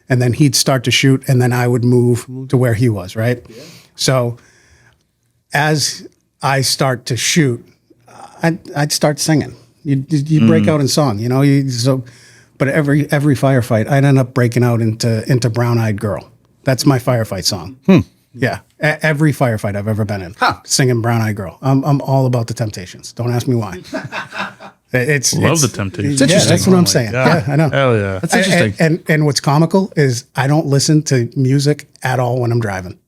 and then he'd start to shoot, and then I would move to where he was, right? Yeah. So as I start to shoot, I'd start singing. You break out in song, but every firefight, I'd end up breaking out into Brown Eyed Girl. That's my firefight song. Yeah, every firefight I've ever been in, singing Brown Eyed Girl. I'm all about the Temptations. Don't ask me why. Love the Temptations. It's interesting. That's what I'm saying. Yeah, I know. Hell yeah. That's interesting. And what's comical is I don't listen to music at all when I'm driving.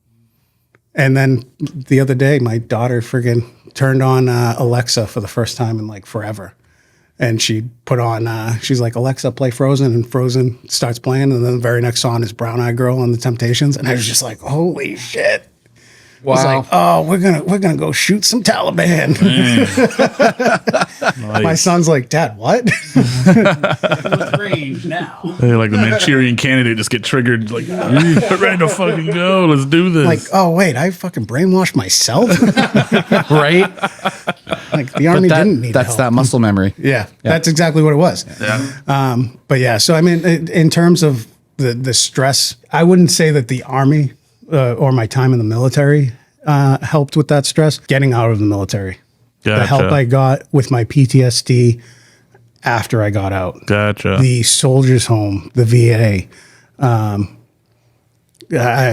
And then the other day, my daughter friggin' turned on Alexa for the first time in like forever. And she put on, she's like, Alexa, play Frozen. And Frozen starts playing. And then the very next song is Brown Eyed Girl on the Temptations. And I was just like, holy shit. Wow. I was like, oh, we're gonna go shoot some Taliban. Nice. My son's like, Dad, what? range now. Hey, like the Manchurian Candidate just get triggered, like, ready to fucking go. Let's do this. Like, oh wait, I fucking brainwashed myself. Right? Like the army didn't need that's help. that muscle memory. Yeah, that's exactly what it was. Yeah. But yeah, so I mean, in terms of the stress, I wouldn't say that the army or my time in the military helped with that stress. Getting out of the military, the help I got with my PTSD after I got out, the soldiers' home, the VA. I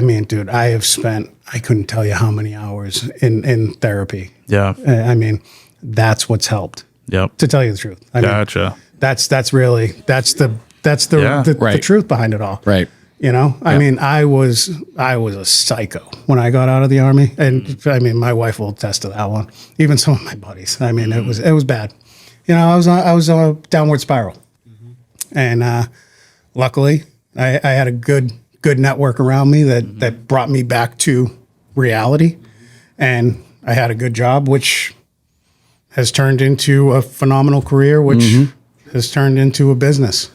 mean, dude, I have spent, I couldn't tell you how many hours in therapy. Yeah. I mean, that's what's helped. Yep. To tell you the truth. I mean, that's the truth behind it all. Right. I mean, I was a psycho when I got out of the army, and I mean, my wife will attest to that one. Even some of my buddies. I mean, it was bad. I was on a downward spiral, And luckily, I had a good network around me that brought me back to reality. And I had a good job, which has turned into a phenomenal career, which has turned into a business.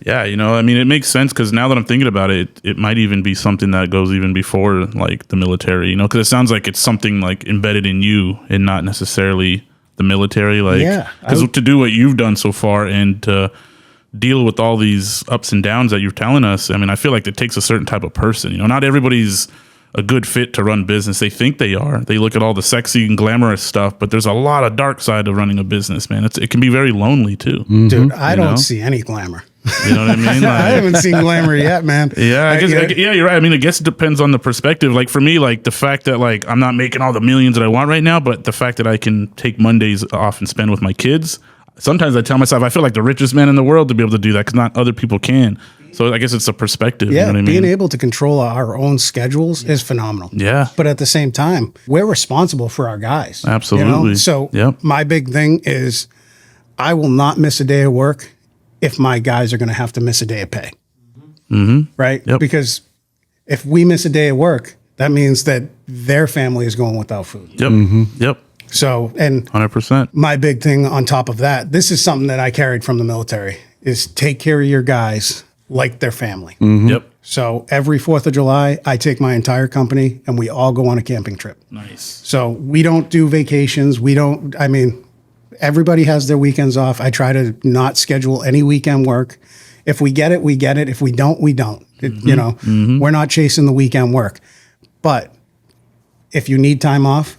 Yeah, I mean, it makes sense because now that I'm thinking about it, it might even be something that goes even before like the military, because it sounds like it's something like embedded in you and not necessarily the military. Like, because to do what you've done so far and to deal with all these ups and downs that you're telling us, I mean, I feel like it takes a certain type of person. Not everybody's a good fit to run business. They think they are. They look at all the sexy and glamorous stuff, but there's a lot of dark side of running a business, man. It can be very lonely too. Dude, I don't see any glamour. You know what I mean? Like, I haven't seen glamour yet, man. Yeah, I guess, you're right. I mean, I guess it depends on the perspective. Like for me, like the fact that like I'm not making all the millions that I want right now, but the fact that I can take Mondays off and spend with my kids. Sometimes I tell myself I feel like the richest man in the world to be able to do that because not other people can. So I guess it's a perspective. Yeah, you know what I mean? Being able to control our own schedules is phenomenal. Yeah. But at the same time, we're responsible for our guys. Absolutely. So Yep. my big thing is I will not miss a day of work if my guys are going to have to miss a day of pay. Right? Yep. Because if we miss a day of work, that means that their family is going without food. Yep. Yep. So, and 100%. my big thing on top of that, this is something that I carried from the military, is take care of your guys like their family. Yep. So every 4th of July, I take my entire company and we all go on a camping trip. Nice. So we don't do vacations. Everybody has their weekends off. I try to not schedule any weekend work. If we get it, we get it. If we don't, we don't. We're not chasing the weekend work. But if you need time off,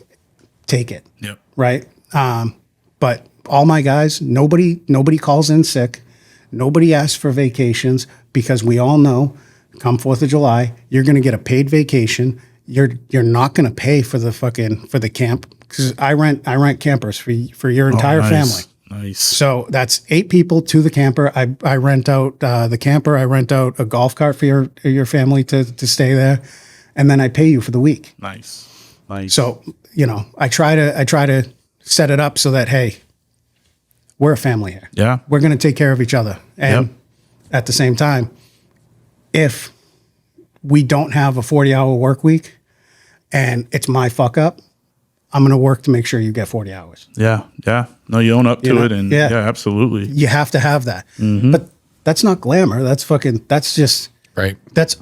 take it. Yep. Right? But all my guys, nobody calls in sick. Nobody asks for vacations because we all know come 4th of July, you're going to get a paid vacation. You're not going to pay for the camp because I rent campers for your entire family. Nice. So that's 8 people to the camper. I rent out the camper. I rent out a golf cart for your family to stay there, and then I pay you for the week. Nice. So I try to set it up so that hey, we're a family here. Yeah. We're going to take care of each other, and at the same time, if we don't have a 40-hour work week and it's my fuck up, I'm going to work to make sure you get 40 hours. Yeah. Yeah. No, you own up to it. And yeah, absolutely. You have to have that. But that's not glamour. That's just, Right. that's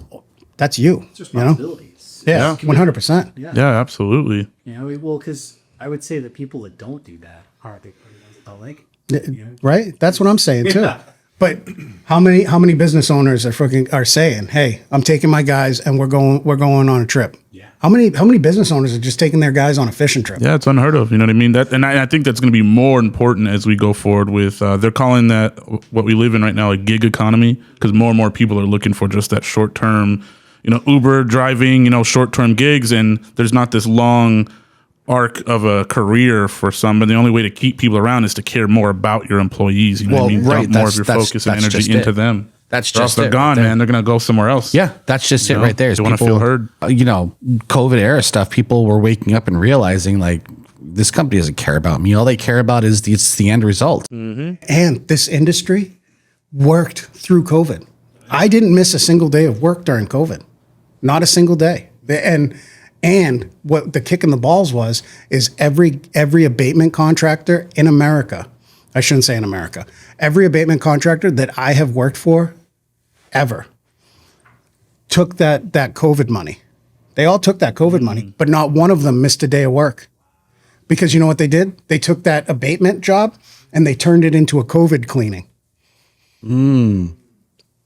you. It's responsibilities. Yeah, 100%. Yeah, absolutely. Well, because I would say the people that don't do that are the ones that don't like it. Right? That's what I'm saying too. Yeah. But how many business owners are saying, "Hey, I'm taking my guys and we're going on a trip." Yeah. How many business owners are just taking their guys on a fishing trip? Yeah, it's unheard of. You know what I mean? And I think that's going to be more important as we go forward with, they're calling that what we live in right now a gig economy because more and more people are looking for just that short term, Uber driving, short term gigs. And there's not this long arc of a career for some, but the only way to keep people around is to care more about your employees. You know what I mean? Right. Dump more of your focus and energy into them. That's Or else just they're it gone, right there. man. They're going to go somewhere else. Yeah, that's just it right there. They want to feel heard. COVID era stuff, people were waking up and realizing like this company doesn't care about me. All they care about is it's the end result. And this industry worked through COVID. I didn't miss a single day of work during COVID. Not a single day. And what the kick in the balls is every abatement contractor in America, I shouldn't say in America, every abatement contractor that I have worked for ever took that COVID money. They all took that COVID money, but not one of them missed a day of work. Because you know what they did? They took that abatement job and they turned it into a COVID cleaning.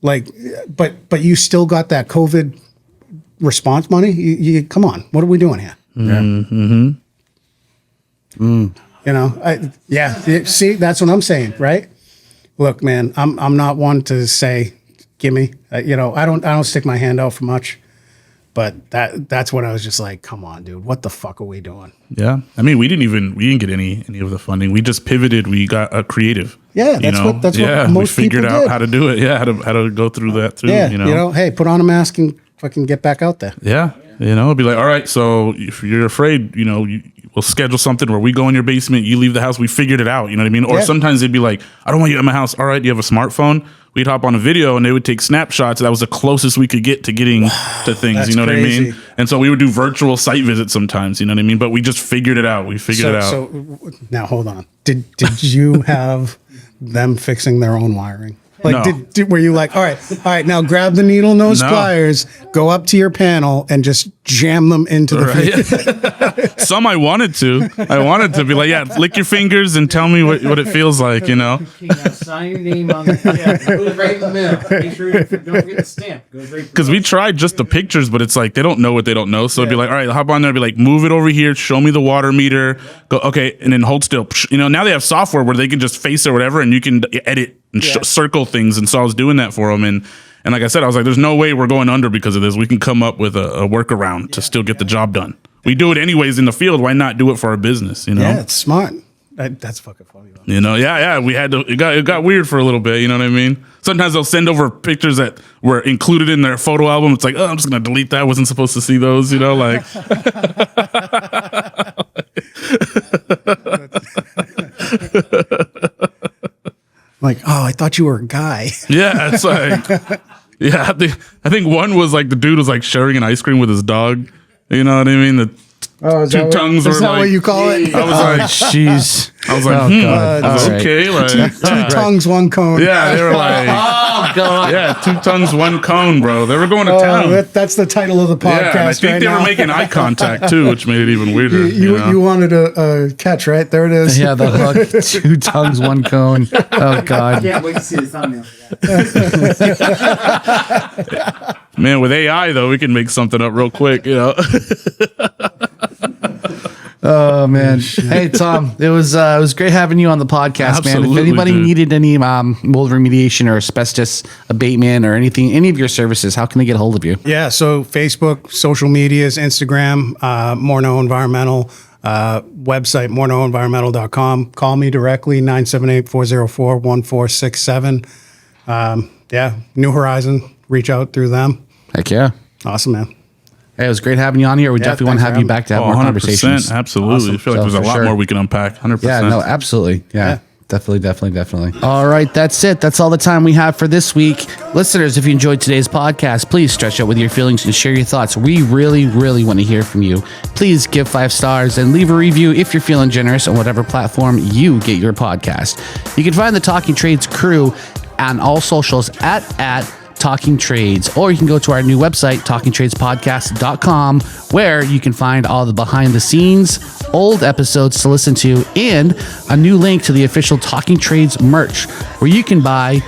Like, but you still got that COVID response money. You come on, what are we doing here? See, that's what I'm saying, right? Look, man, I'm not one to say, gimme. I don't stick my hand out for much, but that's what I was just like, come on, dude, what the fuck are we doing? Yeah, I mean, we didn't get any of the funding. We just pivoted. We got a creative. Yeah, that's what most we figured people out did. how to do it. Yeah, how to go through that too. Yeah, hey, put on a mask and fucking get back out there. Yeah, it'd be like, all right, so if you're afraid, we'll schedule something where we go in your basement, you leave the house, we figured it out. You know what I mean? Or sometimes they'd be like, I don't want you at my house. All right, you have a smartphone? we'd hop on a video and they would take snapshots. That was the closest we could get to getting to things. That's You know crazy. what I mean? And so we would do virtual site visits sometimes. You know what I mean? But we just figured it out. We figured it out. So now hold on. Did you have them fixing their own wiring? Like, No. were you like, all right, now grab the needle nose pliers, go up to your panel, and just jam them into the Some I wanted to. I wanted to be like, yeah, lick your fingers and tell me what it feels like, you know? Okay, now sign your name on the goes right in the middle. Make sure you don't forget the stamp. Goes right. Because we tried just the pictures, but it's like they don't know what they don't know. So it'd be like, all right, hop on there, and be like, move it over here, show me the water meter, go, okay, and then hold still. You know, now they have software where they can just face it or whatever, and you can edit and circle things. And so I was doing that for them, and like I said, I was like, there's no way we're going under because of this. We can come up with a workaround to still get the job done. We do it anyways in the field. Why not do it for our business? You know? Yeah, it's smart. That's fucking funny. You know, yeah. We had to. It got weird for a little bit. You know what I mean? Sometimes they'll send over pictures that were included in their photo album. It's like, oh, I'm just gonna delete that. I wasn't supposed to see those. You know, like. Like, oh, I thought you were a guy. Yeah, it's like, yeah. I think one was like the dude was like sharing an ice cream with his dog. You know what I mean? The two tongues were Is that like. what you call it? I was like, Jeez. I was like, Oh, God. I was All right. okay, like, Two tongues, one cone. yeah, they were like, Oh, God. yeah, 2 tongues, 1 cone, bro. They were going to town. That's the title of the podcast. Yeah, and I think right they now. were making eye contact too, which made it even weirder. You know? wanted a catch, right? There it is. Yeah, the hook, 2 tongues, 1 cone. Oh, God. Can't wait to see the thumbnail for that. Man, with AI though, we can make something up real quick. You know. Oh man! Hey Tom, it was great having you on the podcast, man. If Absolutely, anybody dude. needed any mold remediation or asbestos abatement or anything, any of your services, how can they get a hold of you? Yeah, so Facebook, social medias, Instagram, Morneault Environmental, website, morneautenvironmental.com. Call me directly, 978-404-1467. Yeah, New Horizon, reach out through them. Heck yeah! Awesome, man. Hey, it was great having you on here. We definitely want to thanks have for you back to have more 100%, conversations. absolutely. Awesome. I feel like So, there's a for lot sure. more we can unpack. 100%. Yeah, no, absolutely. Yeah. Definitely. All right, that's it. That's all the time we have for this week. Listeners, if you enjoyed today's podcast, please stretch out with your feelings and share your thoughts. We really, really want to hear from you. Please give 5 stars and leave a review if you're feeling generous on whatever platform you get your podcast. You can find the Talking Trades crew on all socials at Talking Trades, or you can go to our new website, talkingtradespodcast.com, where you can find all the behind the scenes, old episodes to listen to, and a new link to the official Talking Trades merch, where you can buy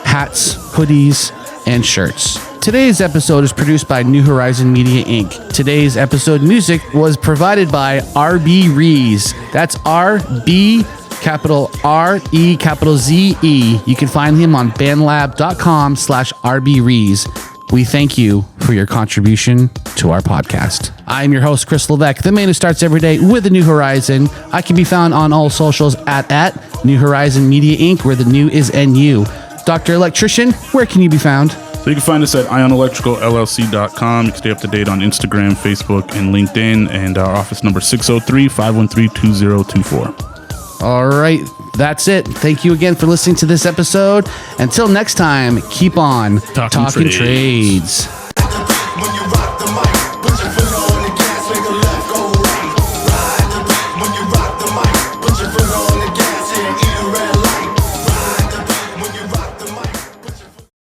hats, hoodies, and shirts. Today's episode is produced by New Horizon Media Inc. Today's episode music was provided by RB ReZe. That's RB capital RE capital ZE. You can find him on bandlab.com/RB ReZe. We thank you for your contribution to our podcast. I'm your host, Kris Levesque, the man who starts every day with a New Horizon. I can be found on all socials at New Horizon Media Inc., where the new is NU. Dr. Electrician, where can you be found? So you can find us at ionelectricalllc.com. You can stay up to date on Instagram, Facebook, and LinkedIn. And our office number 603-513-2024. All right, that's it. Thank you again for listening to this episode. Until next time, keep on Talking talking Trades. trades.